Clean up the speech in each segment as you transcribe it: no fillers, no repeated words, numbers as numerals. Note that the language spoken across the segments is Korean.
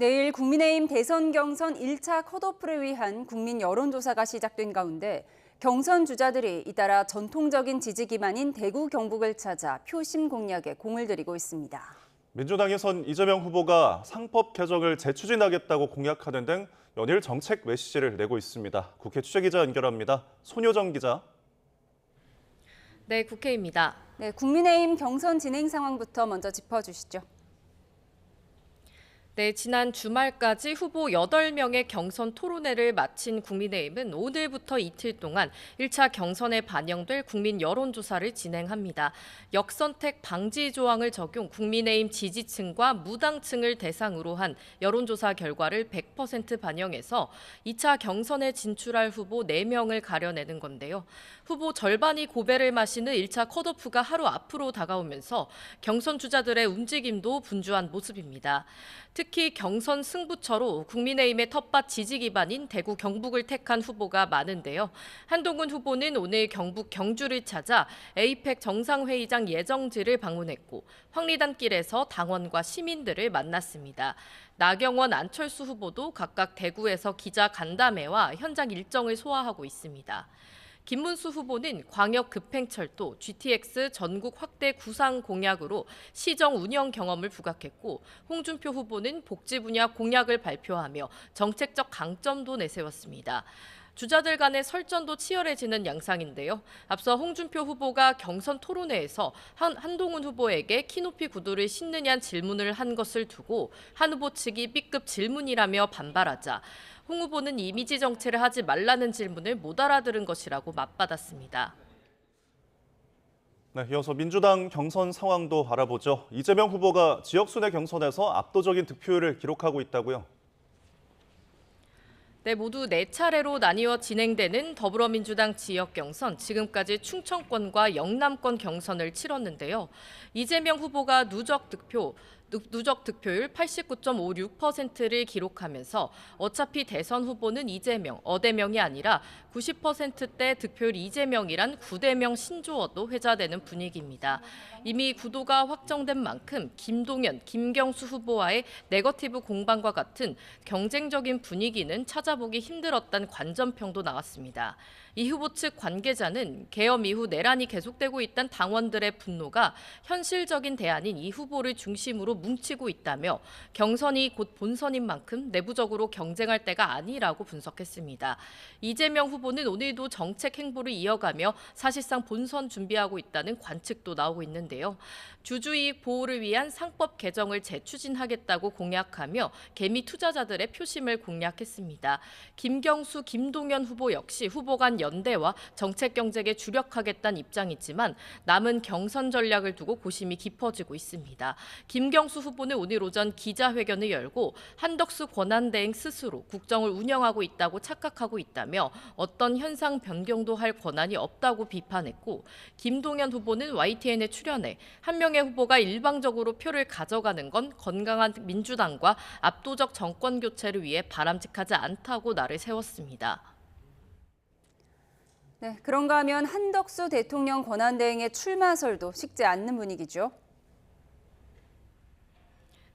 내일 국민의힘 대선 경선 1차 컷오프를 위한 국민 여론조사가 시작된 가운데 경선 주자들이 잇따라 전통적인 지지 기반인 대구 경북을 찾아 표심 공략에 공을 들이고 있습니다. 민주당에선 이재명 후보가 상법 개정을 재추진하겠다고 공약하는 등 연일 정책 메시지를 내고 있습니다. 국회 취재기자 연결합니다. 손효정 기자. 네, 국회입니다. 네, 국민의힘 경선 진행 상황부터 먼저 짚어주시죠. 네, 지난 주말까지 후보 8명의 경선 토론회를 마친 국민의힘은 오늘부터 이틀 동안 1차 경선에 반영될 국민 여론조사를 진행합니다. 역선택 방지 조항을 적용 국민의힘 지지층과 무당층을 대상으로 한 여론조사 결과를 100% 반영해서 2차 경선에 진출할 후보 4명을 가려내는 건데요. 후보 절반이 고배를 마시는 1차 컷오프가 하루 앞으로 다가오면서 경선 주자들의 움직임도 분주한 모습입니다. 특히 경선 승부처로 국민의힘의 텃밭 지지 기반인 대구 경북을 택한 후보가 많은데요. 한동훈 후보는 오늘 경북 경주를 찾아 에이펙 정상회의장 예정지를 방문했고 황리단길에서 당원과 시민들을 만났습니다. 나경원, 안철수 후보도 각각 대구에서 기자 간담회와 현장 일정을 소화하고 있습니다. 김문수 후보는 광역 급행철도 GTX 전국 확대 구상 공약으로 시정 운영 경험을 부각했고 홍준표 후보는 복지 분야 공약을 발표하며 정책적 강점도 내세웠습니다. 주자들 간의 설전도 치열해지는 양상인데요. 앞서 홍준표 후보가 경선 토론회에서 한동훈 후보에게 키높이 구두를 신느냐는 질문을 한 것을 두고 한 후보 측이 B급 질문이라며 반발하자 홍 후보는 이미지 정치를 하지 말라는 질문을 못 알아들은 것이라고 맞받았습니다. 네, 이어서 민주당 경선 상황도 알아보죠. 이재명 후보가 지역 순회 경선에서 압도적인 득표율을 기록하고 있다고요. 네, 모두 4차례로 나뉘어 진행되는 더불어민주당 지역 경선, 지금까지 충청권과 영남권 경선을 치렀는데요. 이재명 후보가 누적 득표율 89.56%를 기록하면서 어차피 대선 후보는 이재명, 어대명이 아니라 90%대 득표율 이재명이란 구대명 신조어도 회자되는 분위기입니다. 이미 구도가 확정된 만큼 김동연, 김경수 후보와의 네거티브 공방과 같은 경쟁적인 분위기는 찾아보기 힘들었다는 관전평도 나왔습니다. 이 후보 측 관계자는 계엄 이후 내란이 계속되고 있다는 당원들의 분노가 현실적인 대안인 이 후보를 중심으로 뭉치고 있다며 경선이 곧 본선인 만큼 내부적으로 경쟁할 때가 아니라고 분석했습니다. 이재명 후보는 오늘도 정책 행보를 이어가며 사실상 본선 준비하고 있다는 관측도 나오고 있는데요. 주주이익 보호를 위한 상법 개정을 재추진하겠다고 공약하며 개미 투자자들의 표심을 공략했습니다. 김경수, 김동연 후보 역시 후보 간 연대와 정책 경쟁에 주력하겠다는 입장이지만 남은 경선 전략을 두고 고심이 깊어지고 있습니다. 김경수 후보는 오늘 오전 기자회견을 열고 한덕수 권한대행 스스로 국정을 운영하고 있다고 착각하고 있다며 어떤 현상 변경도 할 권한이 없다고 비판했고 김동연 후보는 YTN에 출연해 한 명의 후보가 일방적으로 표를 가져가는 건 건강한 민주당과 압도적 정권 교체를 위해 바람직하지 않다고 날을 세웠습니다. 네, 그런가 하면 한덕수 대통령 권한대행의 출마설도 식지 않는 분위기죠.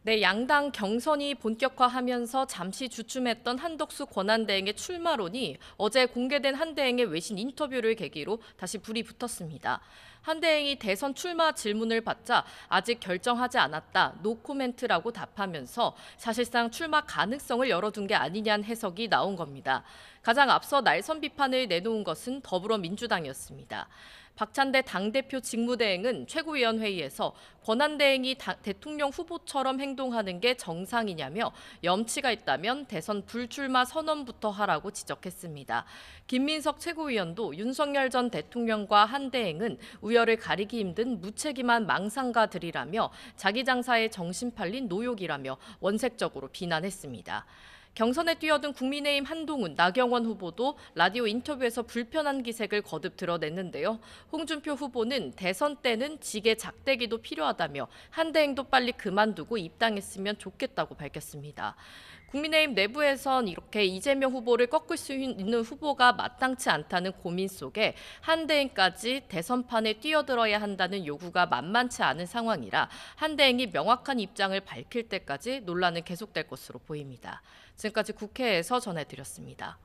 네, 양당 경선이 본격화하면서 잠시 주춤했던 한덕수 권한대행의 출마론이 어제 공개된 한 대행의 외신 인터뷰를 계기로 다시 불이 붙었습니다. 한 대행이 대선 출마 질문을 받자 아직 결정하지 않았다, 노코멘트라고 답하면서 사실상 출마 가능성을 열어둔 게 아니냐는 해석이 나온 겁니다. 가장 앞서 날선 비판을 내놓은 것은 더불어민주당이었습니다. 박찬대 당대표 직무대행은 최고위원회의에서 권한대행이 대통령 후보처럼 행동하는 게 정상이냐며 염치가 있다면 대선 불출마 선언부터 하라고 지적했습니다. 김민석 최고위원도 윤석열 전 대통령과 한 대행은 우열을 가리기 힘든 무책임한 망상가들이라며 자기 장사에 정신 팔린 노욕이라며 원색적으로 비난했습니다. 경선에 뛰어든 국민의힘 한동훈, 나경원 후보도 라디오 인터뷰에서 불편한 기색을 거듭 드러냈는데요. 홍준표 후보는 대선 때는 직의 작대기도 필요하다며 한대행도 빨리 그만두고 입당했으면 좋겠다고 밝혔습니다. 국민의힘 내부에선 이렇게 이재명 후보를 꺾을 수 있는 후보가 마땅치 않다는 고민 속에 한대행까지 대선판에 뛰어들어야 한다는 요구가 만만치 않은 상황이라 한대행이 명확한 입장을 밝힐 때까지 논란은 계속될 것으로 보입니다. 지금까지 국회에서 전해드렸습니다.